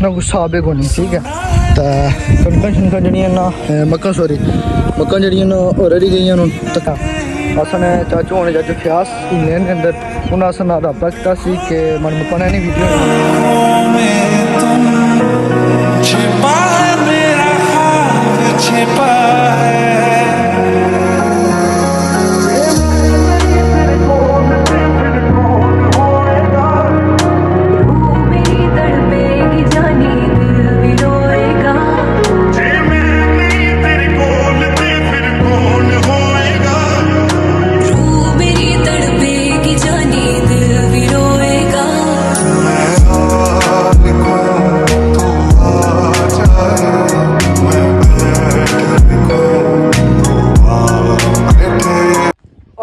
ना गुस्सा आवे को नहीं ठीक है। तो कणकां शनकां जड़ियां ना मक्कां जड़ियां ना रेडी गई तक असने चाचू होने चाचू फ्यास इंग्लैंड के अंदर उन्हें अस ना रब्ता किया कि मन मुकाने नहीं वीडियो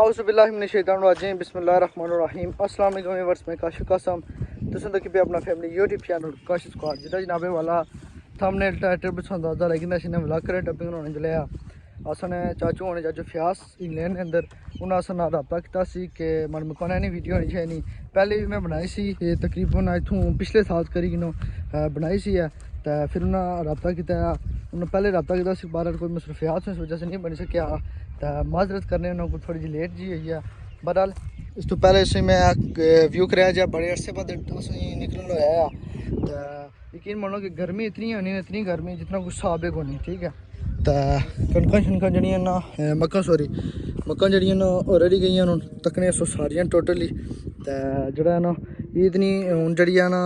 औज़ुबिल्लाहिमिनश्शैतानिर्रजीम बिस्मिल्लाहिर्रहमानिर्रहीम अस्सलाम वालेकुम व्यूअर्स मैं काशिफ कासम तुम तक पे अपना family YouTube channel Kashif squad जिदा जनाबे वाला थंबनेल टाइटल बस अंदाजा लेकिन असीं व्लॉग करे डबिंग होने जलिया असने चाचू होने चाचू फ्यास इंग्लैंड के अंदर उन्हें अस ना रब्ता किया कि मन मुकाने नहीं वीडियो होनी चाहिए पहले भी मैं बनाई सी तकरीबन इतों पिछले साल करी किनो बनाई सी है तो फिर उन्हें रब्ता किया उन्हें पहले रब्ता किया बार कोई मसरूफियात इस वजह से नहीं बनी सकिया तो माजरत करने उन्होंने थोड़ी जी लेट जी हुई है। बहरहाल इस तो पहले इसे मैं व्यू कराया जा बड़े अरसे बाद निकलन होया तो यकीन मानो कि गर्मी इतनी होनी इतनी गर्मी जितना गुस्सा आवे को नहीं ठीक है। तो कणकां शनकां जड़ियां ना मक्कां जड़ियां ना रेडी गई तकने सो सारियां टोटली तो जड़ा ना ईद नहीं हूँ जी ना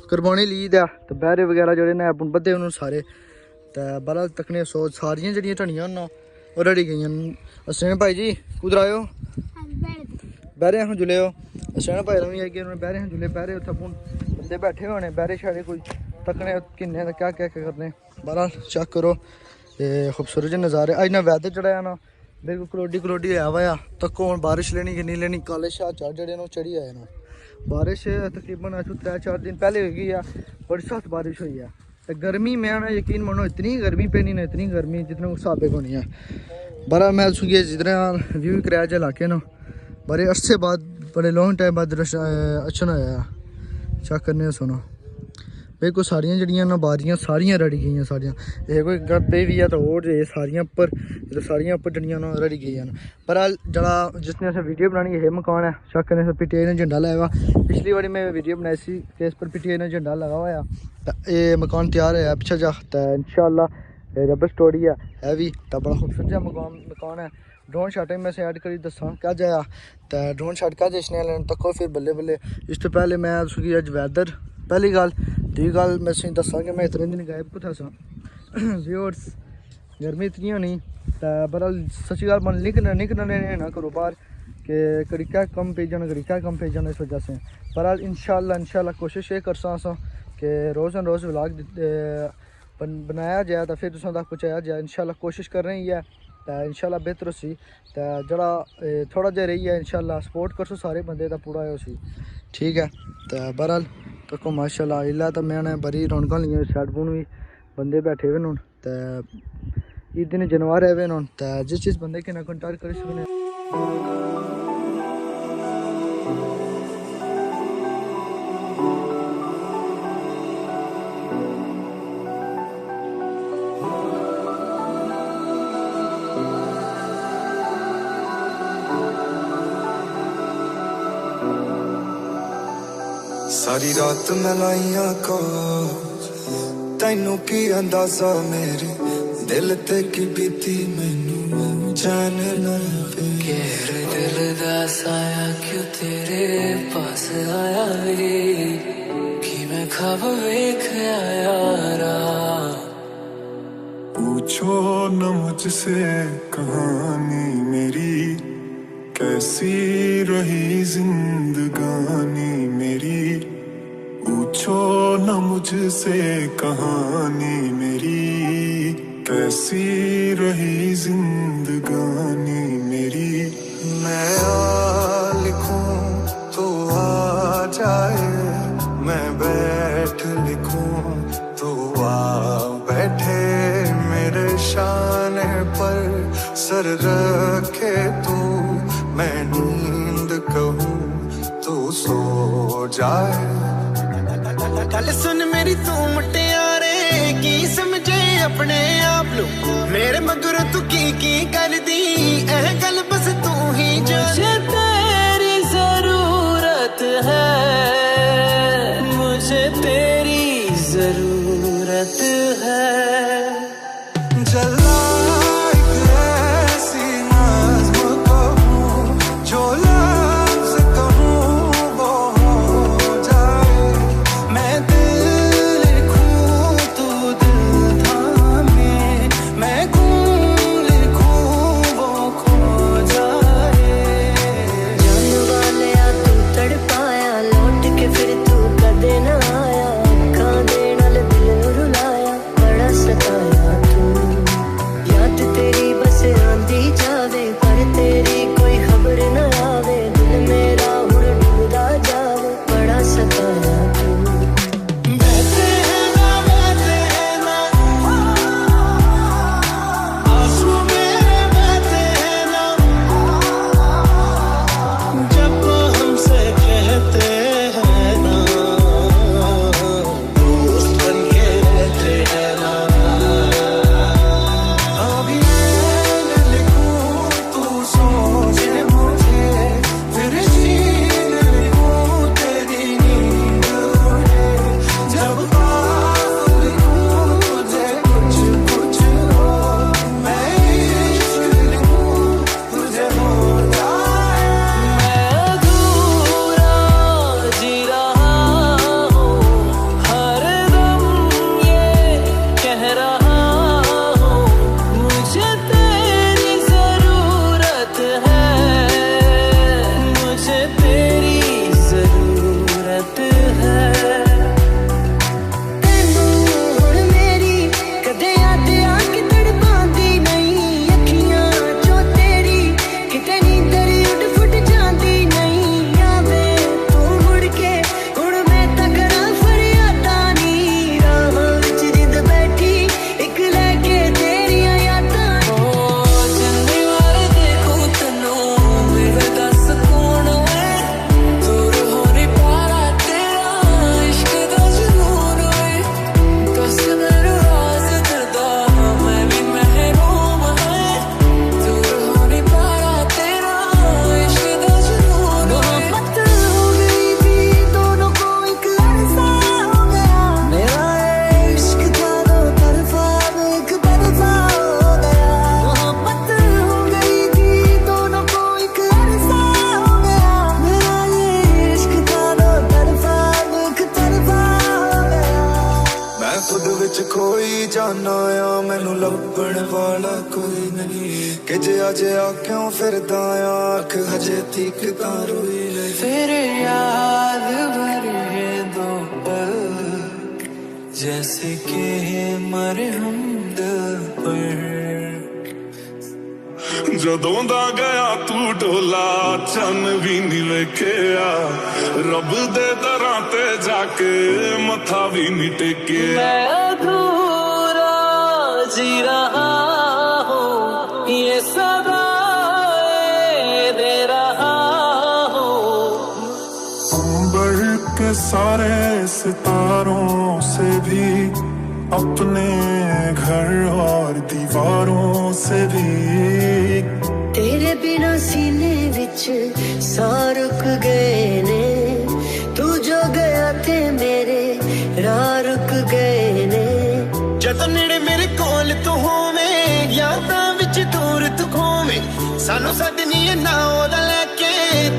कुरबानी ईद है तो बहरे वगैरह जोड़े ने बद्धे उन्होंने सारे तो बहरहाल तकने सो सारियां जड़ियां धनियां ना रेडी गई हसनैन भाई जी कुदर आयो बहरे हम जुले हो हसनैन भाई भी आई गए बहरे हम जुले बहरे उत्थे बंदे बैठे होने बहरे शारे कोई तकने किन्ने क्या क्या करने बहरहाल चेक करो ये खूबसूरत नज़ारे अज ना वैदर जड़ा है ना बिल्कुल कलोडी आया हुआ तको हूँ बारिश लेनी कि नहीं लेनी काले शाह चार जड़े चढ़ी आए ना बारिश तकरीबन 3-4 दिन पहले हो गई है बड़ी सख्त बारिश हुई है तो गर्मी में ना यकीन मानो इतनी गर्मी पैनी ना इतनी गर्मी जितना साबे को नहीं है। बड़ा मैं सुनिए जितना व्यू कराया जा इलाके ना बड़े अरसे बाद बड़े लॉन्ग टाइम बाद अच्छा आया चेक करने सुनो बिल्कुल सारियां जड़ियां ना बारियां सारियां रड़ी गई सारियां ये कोई गद्दे भी है तो और ये सारियां उपर जड़ियां ना रड़ी गई पर जरा जिसने असें वीडियो बनानी है मकान है चेक करने से PTI ने झंडा लाया हुआ पिछली बारी मैं वीडियो बनाई सी इस पर PTI ने झंडा लगा हुआ तो ये मकान तैयार है पिछा जा तो इंशाअल्लाह रबर स्टोरी है भी तो बड़ा खूबसूरत मकान है। ड्रोन शॉट में से ऐड करी दसा क्या जाया तो ड्रोन शॉट क्या देखने वाले तको फिर बल्ले बल्ले इस तो पहले मैं उसकी अज वैदर पहली गल दूई गल मैं दसा कि मैं इतने दिन गायब कुत्थै सा व्यूअर्स गर्मी इतनी होनी तो बहरहाल सच्ची गल मन निकलने ना करो बाहर कि कड़ी क्या कम पे जाना कड़ी क्या कम पे जाना इस वजह से बहरहाल इंशाल्लाह कोशिश ये कर सा कि रोज़ रोज़ व्लॉग बनाया जाए तो फिर तुम तक पहुँचाया जाए इंशाल्लाह कोशिश कर रही है तो इंशाल्लाह बेहतर उसी तो जरा थोड़ा जहा रही है इंशाल्लाह सपोर्ट करसो सारे बंदे का पूरा है उसी ठीक है। तो बहरहाल तो माशाल्लाह इला तो मैंने बड़ी रौनक ली शैड बून भी बंदे बैठे हुए तो ईद दिन जनवर है तो जिस चीज़ बंदे के ना कंटैक्ट कर सकते सारी रात मैं लाइया को तैनू की अंदाजा मेरे दिल ते की बीती मैनू जान ना गहरे दिल दा साया क्यों तेरे पास आया वे कि मैं ख्वाब वेख यारा पूछो न मुझसे कहानी मेरी कैसी रही जिंदगानी मेरी पूछो न मुझसे कहानी मेरी कैसी रही जिंदगानी मेरी मैं आ लिखूं तो आ जाए मैं बैठ लिखूं तो आ बैठे मेरे शाने पर सर रखे तू मैं नींद कहूँ तो सो जाए गल सुन मेरी मेरी तू मुटियारे की समझे अपने आप लो मेरे मगर तू की कर दी एह गल बस तू ही जाने तेरी जरूरत है मुझे तेरी जरूरत है जला एक ऐसी नज़्म कहूँ जो लफ्ज़ कहूँ वो हो जाए मैं दिल लिखूँ तू दिल थामे मैं खून लिखूँ वो खो जाए जान वाले तू तड़पाया लौट के फिर तू कदे ना आया अखां दे नाल दिल रुलाया बड़ा सताया तू याद तेरी बस आंदी जावे पर तेरी कोई खबर न आवे दिल मेरा हुण डूबदा जावे बड़ा सताया तू बहते हैं ना आंसू मेरे बहते हैं ना जब हमसे कहते हैं ना दोस्त बन के रहते हैं ना अब ये न लिखूँ तू सोचे मुझे फिर सीन लिखूँ तेरी नींद उड़े जब बात लिखूँ तुझे कुछ हो मैं इश्क लिखूँ तुझे हो जाए मैं अधूरा जी रहा हूँ हर दम ये कह रहा हूँ मुझे तेरी जरूरत है मुझे तेरी जरूरत है ਤੈਨੂੰ ਹੁਣ ਮੇਰੀ ਕਦੇ ਯਾਦ ਆ ਕੇ ਤੜਪਾਉਂਦੀ ਨਹੀਂ ਅੱਖੀਆਂ ਚੋਂ ਤੇਰੀ ਕਿਤੇ ਨੀਂਦਰ ਉੱਡ ਫੁੱਟ ਜਾਂਦੀ ਨਹੀਂ ਆਵੇ ਤੂੰ ਮੁੜ ਕੇ ਹੁਣ ਮੈਂ ਤਾਂ ਕਰਾਂ ਫਰਿਆਦਾਂ ਨੀ ਰਾਹਾਂ ਵਿੱਚ ਜਿੰਦ ਬੈਠੀ ਇੱਕ ਲੈ ਕੇ ਤੇਰੀਆਂ ਯਾਦਾਂ ਜਿੰਨੀ ਵਾਰ ਦੇਖੂੰ ਤੈਨੂੰ ਮੇਰੇ ਦੱਸ ਕੌਣ ਓਏ ਦੂਰ ਹੋ ਨਹੀਂ ਪਾਰਾ ਤੇਰਾ ਇਸ਼ਕ ਦਾ ਜਨੂਨ ਓਏ ਦੱਸ ਮੈਨੂੰ ਰਾਜ਼ ਦਰਦਾ ਮੈਂ ਵੀ ਮਹਿਰੂਮ ਹੈ ਦੂਰ ਹੋ ਨਹੀਂ ਪਾਰਾ ਤੇਰਾ ਇਸ਼ਕ ਦਾ ਜਨੂਨ ਓਏ मोहब्बत हो गई थी दोनों को एक अरसा हो गया मेरा इश्क था दो तरफा अब एक तरफा हो गया मोहब्बत हो गई थी दोनों को एक अरसा हो गया मेरा ये इश्क था दो तरफा अब एक तरफा हो गया मैं खुद विच खोई जाना आ मैनू लभण वाला कोई नहीं कि जे अज आख्यों फिरदा आ अख हजे तक तां रोई नहीं तेरे याद भरे दो पल जैसे कि मरहम दिल पर ਜਦੋਂ ਦਾ ਗਿਆ ਤੂੰ ਢੋਲਾ ਚੰਨ ਵੀ ਨੀ ਵੇਖਿਆ ਰੱਬ ਦੇ ਦਰਾਂ ਤੇ ਜਾ ਕੇ ਮੱਥਾ ਵੀ ਨੀ ਟੇਕਿਆ मैं अधूरा जी रहा हूँ ये सदाएं दे रहा हूँ बढ़ के सारे सितारों से भी अपने घर और दीवारों से भी तेरे बिना सीने विच साह रुक गए ने तू जो गया थे मेरे राह रुक गए ने ਜਦੋਂ ਨੇੜੇ ਮੇਰੇ ਕੋਲ ਤੂੰ ਹੋਵੇਂ ਯਾਦਾਂ ਵਿੱਚ ਦੂਰ ਤੂੰ ਖੋਵੇਂ ਸਾਨੂੰ ਸਾਡੀ ਨੀ ਨਾ ਉਹਦਾ ਲੈ ਕੇ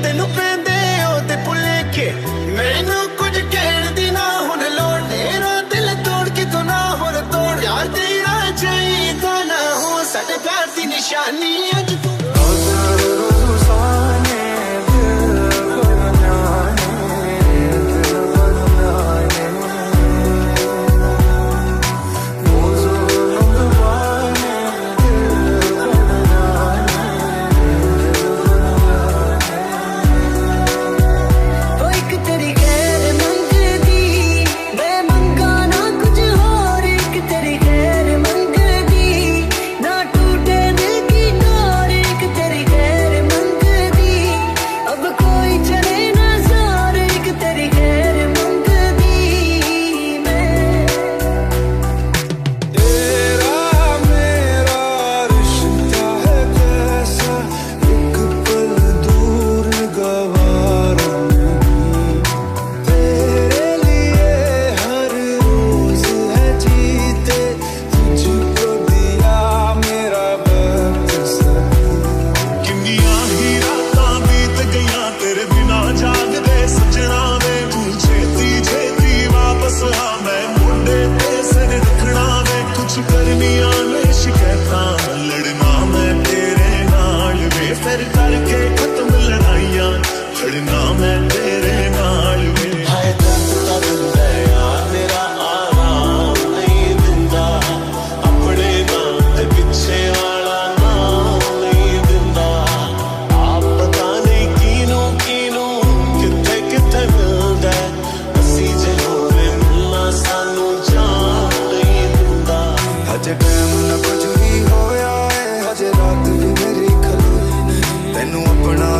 ਤੈਨੂੰ ਪੈਂਦੇ ਉਹਦੇ ਭੁਲੇਖੇ ਮੈਨੂੰ ਕੁਝ ਕਹਿਣ ਦੀ ਨਾ ਹੁਣ ਲੋੜ ਤੇਰਾ ਦਿਲ ਤੋੜ ਕੇ ਤੂੰ ਨਾ ਹੋਰ ਤੋੜ ਯਾਰ ਤੇਰਾ ਚਾਹੀਦਾ ਨਾ ਹੋ ਸਾਡੇ ਪਿਆਰ ਦੀ ਨਿਸ਼ਾਨੀ ਅੱਜ ਤੂੰ तेरी खैर मंगदी ना टूटे दिल की डोर कुछ करनिया ने शिकायतां लड़ना मैं तेरे नाल वे फिर करके खत्म लड़ाइयां लड़ना मैं तेरे नाल वे हाय दर्द दा दिंदा यार मेरा आराम नहीं दिंदा अपने नाम ते पिछे वाला नाम नहीं दिंदा आप पता नहीं किनू किनू किथे किथे मिलदा असी जे होवे मिलना सानू जान नहीं दिंदा हजे टाइम न कुछ भी होया है हजे रात भी मेरी खलोई नहीं तेनू अपना